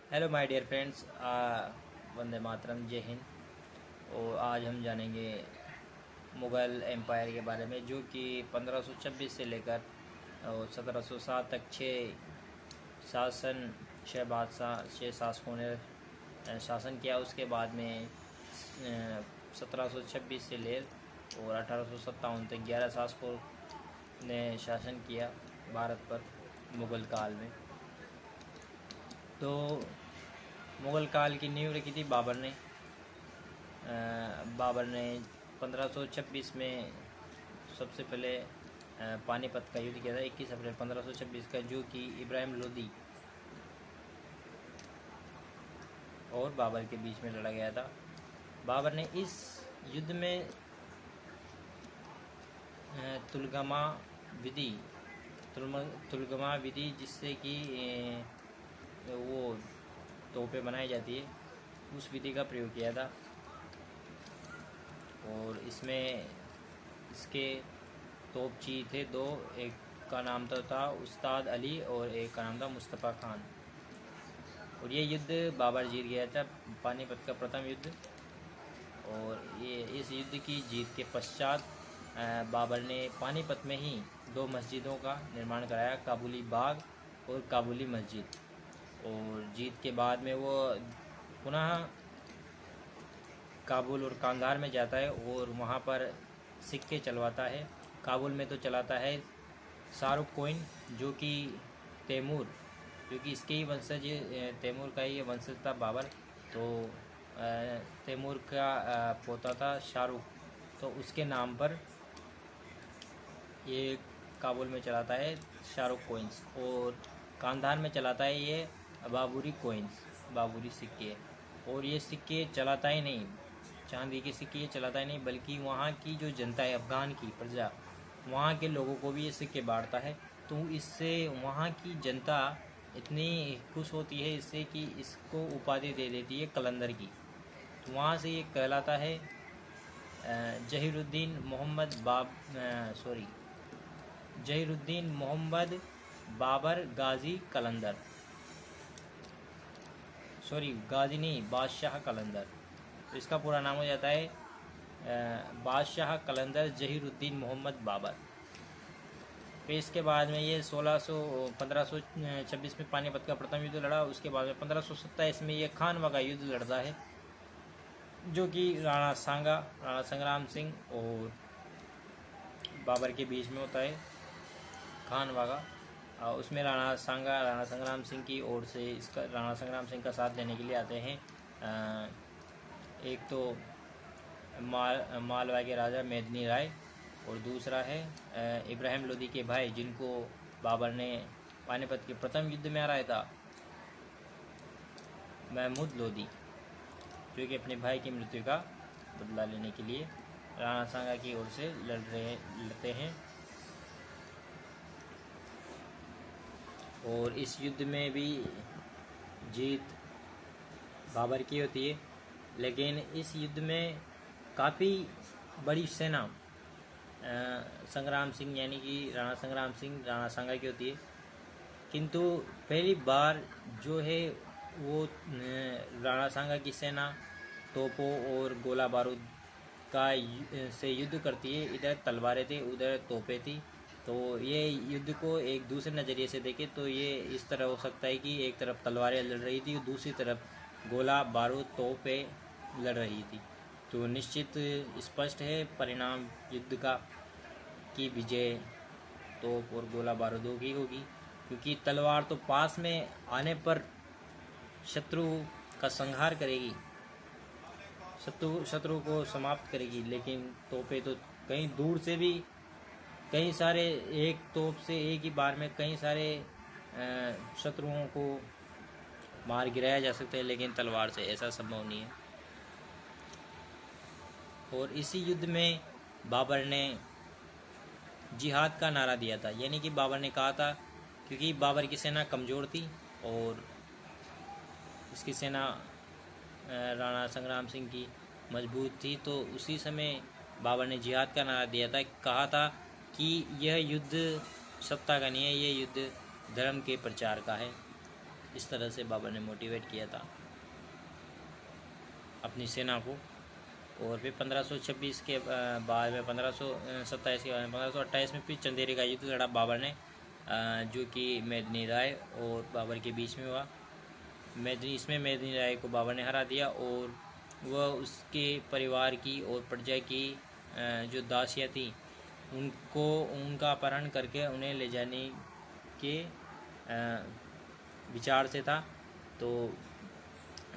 Hello my dear friends, Vande Mataram, जय हिंद। और आज हम जानेंगे मुग़ल एम्पायर के बारे में, जो कि 1526 से लेकर और 1707 तक छः बादशाह, छः शासकों ने शासन किया। उसके बाद में 1726 से ले और 1857 तक 11 शासकों ने शासन किया भारत पर मुग़ल काल में। तो मुग़ल काल की नींव रखी थी बाबर ने। बाबर ने 1526 में सबसे पहले पानीपत का युद्ध किया था, 21 अप्रैल 1526 का, जो कि इब्राहिम लोदी और बाबर के बीच में लड़ा गया था। बाबर ने इस युद्ध में तुलगमा विधि जिससे कि वो तोपें बनाई जाती है, उस विधि का प्रयोग किया था। और इसमें इसके तोपची थे दो, एक का नाम था उस्ताद अली और एक का नाम था मुस्तफ़ा खान। और ये युद्ध बाबर जीत गया था, पानीपत का प्रथम युद्ध। और ये इस युद्ध की जीत के पश्चात बाबर ने पानीपत में ही दो मस्जिदों का निर्माण कराया, काबुली बाग और काबुली मस्जिद। और जीत के बाद में वो पुनः काबुल और कांधार में जाता है और वहाँ पर सिक्के चलवाता है। काबुल में तो चलाता है शाहरुख कोइन, जो कि तैमूर, जो कि इसके ही वंशज, तैमूर का ही वंशज था बाबर। तो तैमूर का पोता था शाहरुख, तो उसके नाम पर ये काबुल में चलाता है शाहरुख कोइंस। और कांधार में चलाता है ये बाबुरी कोइंस, बाबुरी सिक्के। और ये सिक्के चलाता ही नहीं, चांदी के सिक्के चलाता ही नहीं, बल्कि वहाँ की जो जनता है, अफ़गान की प्रजा, वहाँ के लोगों को भी ये सिक्के बांटता है। तो इससे वहाँ की जनता इतनी खुश होती है इससे कि इसको उपाधि दे देती है कलंदर की। तो वहाँ से ये कहलाता है जहीरुद्दीन मोहम्मद बाबर गाजी कलंदर, गाजी नहीं, बादशाह कलंदर। तो इसका पूरा नाम हो जाता है बादशाह कलंदर जहीरुद्दीन मोहम्मद बाबर। फिर इसके बाद में ये 1526 में पानीपत का प्रथम युद्ध लड़ा। उसके बाद में 1527 में ये खानवा का युद्ध लड़ता है, जो कि राणा संग्राम सिंह और बाबर के बीच में होता है, खानवा का। उसमें राणा संग्राम सिंह की ओर से इसका राणा संग्राम सिंह का साथ देने के लिए आते हैं एक तो मालवा के राजा मेदिनी राय, और दूसरा है इब्राहिम लोदी के भाई, जिनको बाबर ने पानीपत के प्रथम युद्ध में हराया था, महमूद लोदी, जो कि अपने भाई की मृत्यु का बदला लेने के लिए राणा सांगा की ओर से लड़ते हैं। और इस युद्ध में भी जीत बाबर की होती है, लेकिन इस युद्ध में काफ़ी बड़ी सेना संग्राम सिंह यानी कि राणा संग्राम सिंह, राणा सांगा की होती है। किंतु पहली बार जो है वो राणा सांगा की सेना तोपों और गोला बारूद का से युद्ध करती है। इधर तलवारें थी, उधर तोपें थी। तो ये युद्ध को एक दूसरे नज़रिए से देखें तो ये इस तरह हो सकता है कि एक तरफ तलवारें लड़ रही थी और दूसरी तरफ गोला बारूद तोपें लड़ रही थी। तो निश्चित स्पष्ट है परिणाम युद्ध का कि विजय तोप और गोला बारूदों की होगी, क्योंकि तलवार तो पास में आने पर शत्रु का संहार करेगी, शत्रु को समाप्त करेगी, लेकिन तोपें तो कहीं दूर से भी कई सारे, एक तोप से एक ही बार में कई सारे शत्रुओं को मार गिराया जा सकता है, लेकिन तलवार से ऐसा संभव नहीं है। और इसी युद्ध में बाबर ने जिहाद का नारा दिया था, यानी कि बाबर ने कहा था, क्योंकि बाबर की सेना कमज़ोर थी और इसकी सेना राणा संग्राम सिंह की मजबूत थी, तो उसी समय बाबर ने जिहाद का नारा दिया था, कहा था कि यह युद्ध सत्ता का नहीं है, यह युद्ध धर्म के प्रचार का है। इस तरह से बाबर ने मोटिवेट किया था अपनी सेना को। और फिर 1526 के बाद में 1527 के बाद में 1528 में फिर चंदेरी का युद्ध लड़ा बाबर ने, जो कि मेदिनी राय और बाबर के बीच में हुआ। मेदिनी राय को बाबर ने हरा दिया और वह उसके परिवार की और प्रजा की जो दासियाँ थी उनका अपहरण करके उन्हें ले जाने के विचार से था। तो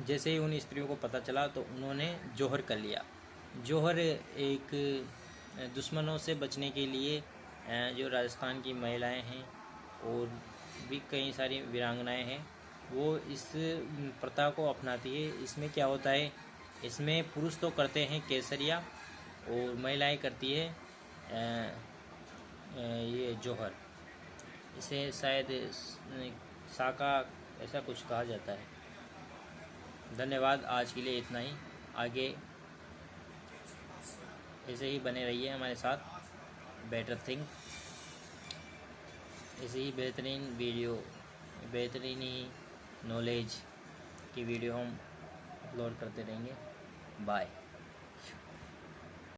जैसे ही उन स्त्रियों को पता चला तो उन्होंने जौहर कर लिया। जौहर एक दुश्मनों से बचने के लिए जो राजस्थान की महिलाएं हैं और भी कई सारी वीरांगनाएं हैं वो इस प्रथा को अपनाती है। इसमें क्या होता है, इसमें पुरुष तो करते हैं केसरिया और महिलाएं करती है ये जौहर। इसे शायद साका ऐसा कुछ कहा जाता है। धन्यवाद, आज के लिए इतना ही। आगे ऐसे ही बने रहिए हमारे साथ बेटर थिंग, ऐसे ही बेहतरीन वीडियो, बेहतरीन ही नॉलेज की वीडियो हम अपलोड करते रहेंगे। बाय।